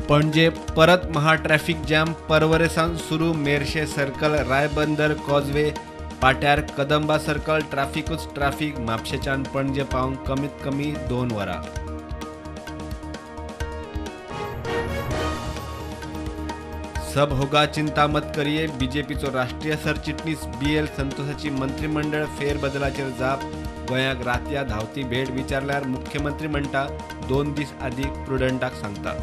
पणजे परत महा traffic jam परवरेसान सुरू मेर्शे सर्कल रायबंदर कॉजवे पाट्यार कदंबा सर्कल ट्रॅफिकूच ट्रॅफिक म्हापशेच्यान पणजे पावंक कमीत कमी 2 वरां। सब होगा चिंता मत करिये बीजेपीचो राष्ट्रीय सरचिटणीस BL संतोषाची मंत्रिमंडळ फेरबदलाचेर जाप गोंयाक रातया धांवती भेट विचारल्यार मुख्यमंत्री म्हणटा 2 दीस आदी प्रुडंटाक सांगता।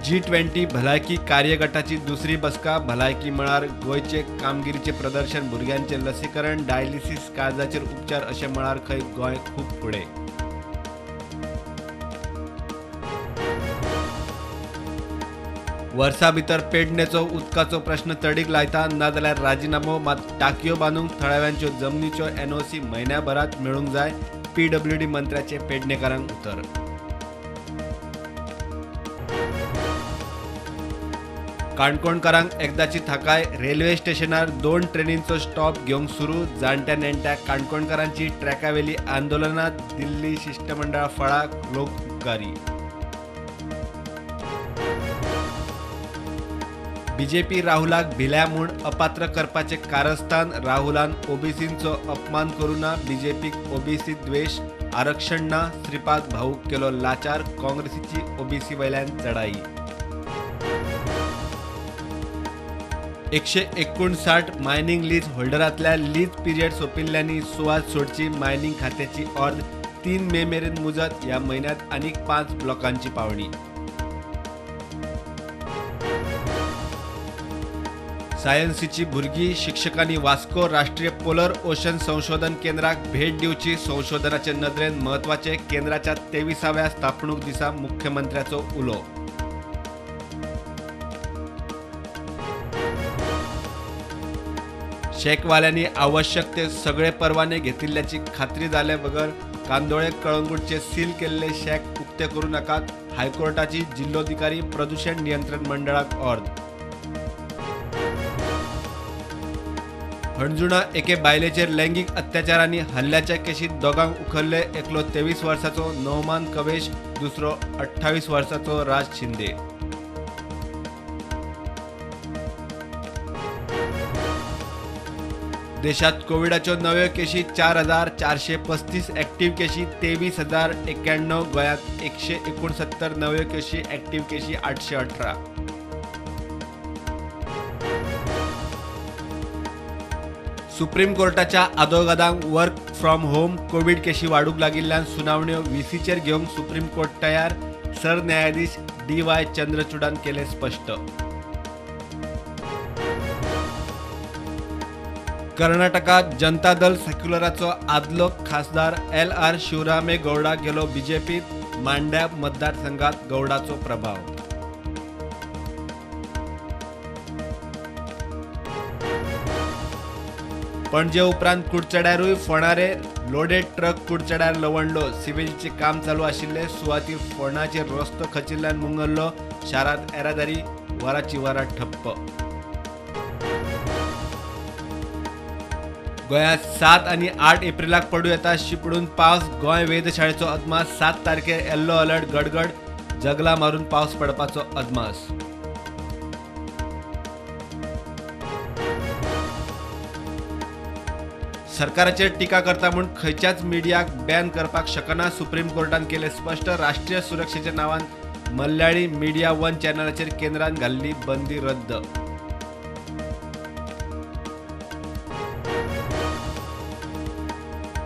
G20 भलायकी कार्यगटाची दुसरी बसका भलायकी मळार गोंयचे कामगिरीचे प्रदर्शन भुरग्यांचे लसीकरण डायलिसीस काळजाचेर उपचार अशे मळार खंय गोंय खूब फुडें। वर्सा भितर पेडणेचो उदकाचो प्रश्न तडीक लायता ना जाल्यार राजिनामो मात टाकयो बांदूंक थळाव्यांच्यो जमनीच्यो NOC म्हयन्याभरात मेळूंक जाय PWD मंत्र्याचे पेडणेकारांक उतर। काणकोणकारांक एकदाची थाकाय रेल्वे स्टेशनार 2 ट्रेनींचो स्टॉप घेवंक सुरू जाणट्या नेणट्या काणकोणकारांची ट्रॅकावेली आंदोलनात दिल्ली शिष्टमंडळा फळाक लोक उपकारी। बीजेपी राहुलाक भिल्या म्हूण अपात्र करपाचे कारस्थान राहुलान ओबीसींचो अपमान करूना बीजेपीक ओबीसी द्वेष आरक्षण ना श्रीपाद भाऊक केलो लाचार काँग्रेसीची ओबीसी वयल्यान चढाई। 159 मायनिंग लीज होल्डरांतल्या लीज पिरियड सोंपिल्ल्यांनी सुवात सोडची मायनिंग खात्याची अर्द 3 मे मेरेन मुजत ह्या म्हयन्यात आनीक 5 ब्लॉकांची पावणी। सायन्सीची भुरगीं शिक्षकांनी वास्को राष्ट्रीय पोलर ओशन संशोधन केंद्राक भेट दिवची संशोधनाचे नदरेन महत्वाचे केंद्राच्या 23व्या स्थापणूक दिसा मुख्यमंत्र्याचो उलो। शेकवाल्यांनी आवश्यक ते सगळे परवाने घेतिल्ल्याची खात्री जाले बगर कांदोळे कळंगूटचे सील केल्ले शेक उक्ते करू नाकात हायकोर्टाची जिल्लोधिकारी प्रदूषण नियंत्रण मंडळाक अर्द। हणजुणा एके बायलेचेर लैंगिक अत्याचारांनी हल्ल्याच्या केशीत दोगांक उखल्ले एकलो 23 वर्साचो नौमान कवेश दुसरो 28 वर्साचो राज शिंदे। देशात कोविडाच्यो नव्यो केशी 4,435 ॲक्टिव्ह केशी 23,091 गोंयात 169 नव्यो केशी ॲक्टिव्ह केशी 818। सुप्रीम कोर्टाच्या आदोगादांक वर्क फ्रॉम होम कोविड केशी वाडूंक लागिल्ल्यान सुनावण्यो VCचेर घेवंक सुप्रीम कोर्ट तयार सरन्यायाधीश DY चंद्रचूडान केले स्पष्ट। कर्नाटकात जनता दल सेक्युलराचो आदलो खासदार LR शिवरामे गौडा गेलो बीजेपीत मांड्या मतदारसंघात गौडाचो प्रभाव। पणजे उपरांत कुडचड्यारूय फोंडारे लोडेड ट्रक कुडचड्यार लवंडलो सिव्हिलचे काम चालू आशिल्ले सुवाती फोंडाचेर रस्तो खचिल्ल्यान मुंगल्लो शारांत येरादारी वराची वरां ठप्प। गोंयांत 7 आनी 8 एप्रिलाक पडूं येता शिपडून पावस गोंय वेधशाळेचो अदमास 7 तारखेर येल्लो अलर्ट गडगड जगला मारून पावस पडपाचो अदमास। सरकाराचेर टिका करता म्हूण खंयच्याच मिडियाक बॅन करपाक शकना सुप्रीम कोर्टान केले स्पश्ट राष्ट्रीय सुरक्षेच्या नांवान मल्याळी मिडिया 1 चॅनलाचेर केंद्रान घाल्ली बंदी रद्द।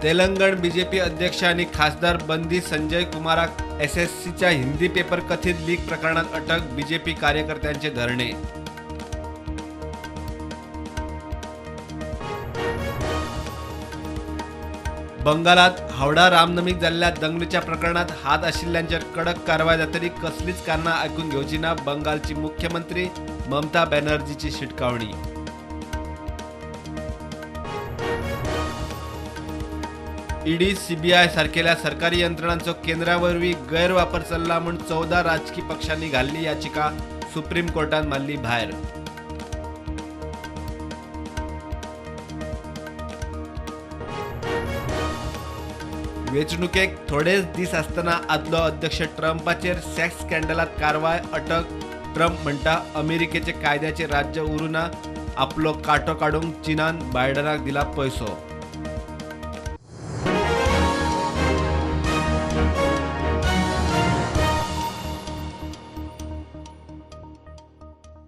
तेलंगण बीजेपी अध्यक्ष आणि खासदार बंदी संजय कुमाराक SSCच्या हिंदी पेपर कथित लीक प्रकरणात अटक बीजेपी कार्यकर्त्यांचे धरणे। बंगालात हावडा रामनमीक जाल्ल्या दंगलीच्या प्रकरणात हात आशिल्ल्यांचेर कडक कारवाय जातली कसलीच कारणां आयकून घेवची ना बंगालची मुख्यमंत्री ममता बॅनर्जीची शिटकावणी। ईडी CBI सारकेल्या सरकारी यंत्रणांचो केंद्रावरवीं गैरवापर चल्ला म्हूण 14 राजकीय पक्षांनी घाल्ली याचिका सुप्रीम कोर्टान मारली भायर। वेंचणुकेक थोडेच दीस आसतना आदलो अध्यक्ष ट्रम्पाचेर सेक्स स्कॅन्डलात कारवाय अटक. ट्रम्प म्हणटा अमेरिकेचे कायद्याचे राज्य उरूना. आपलो कांटो काडूंक चीनान बायडनाक दिला पयसो.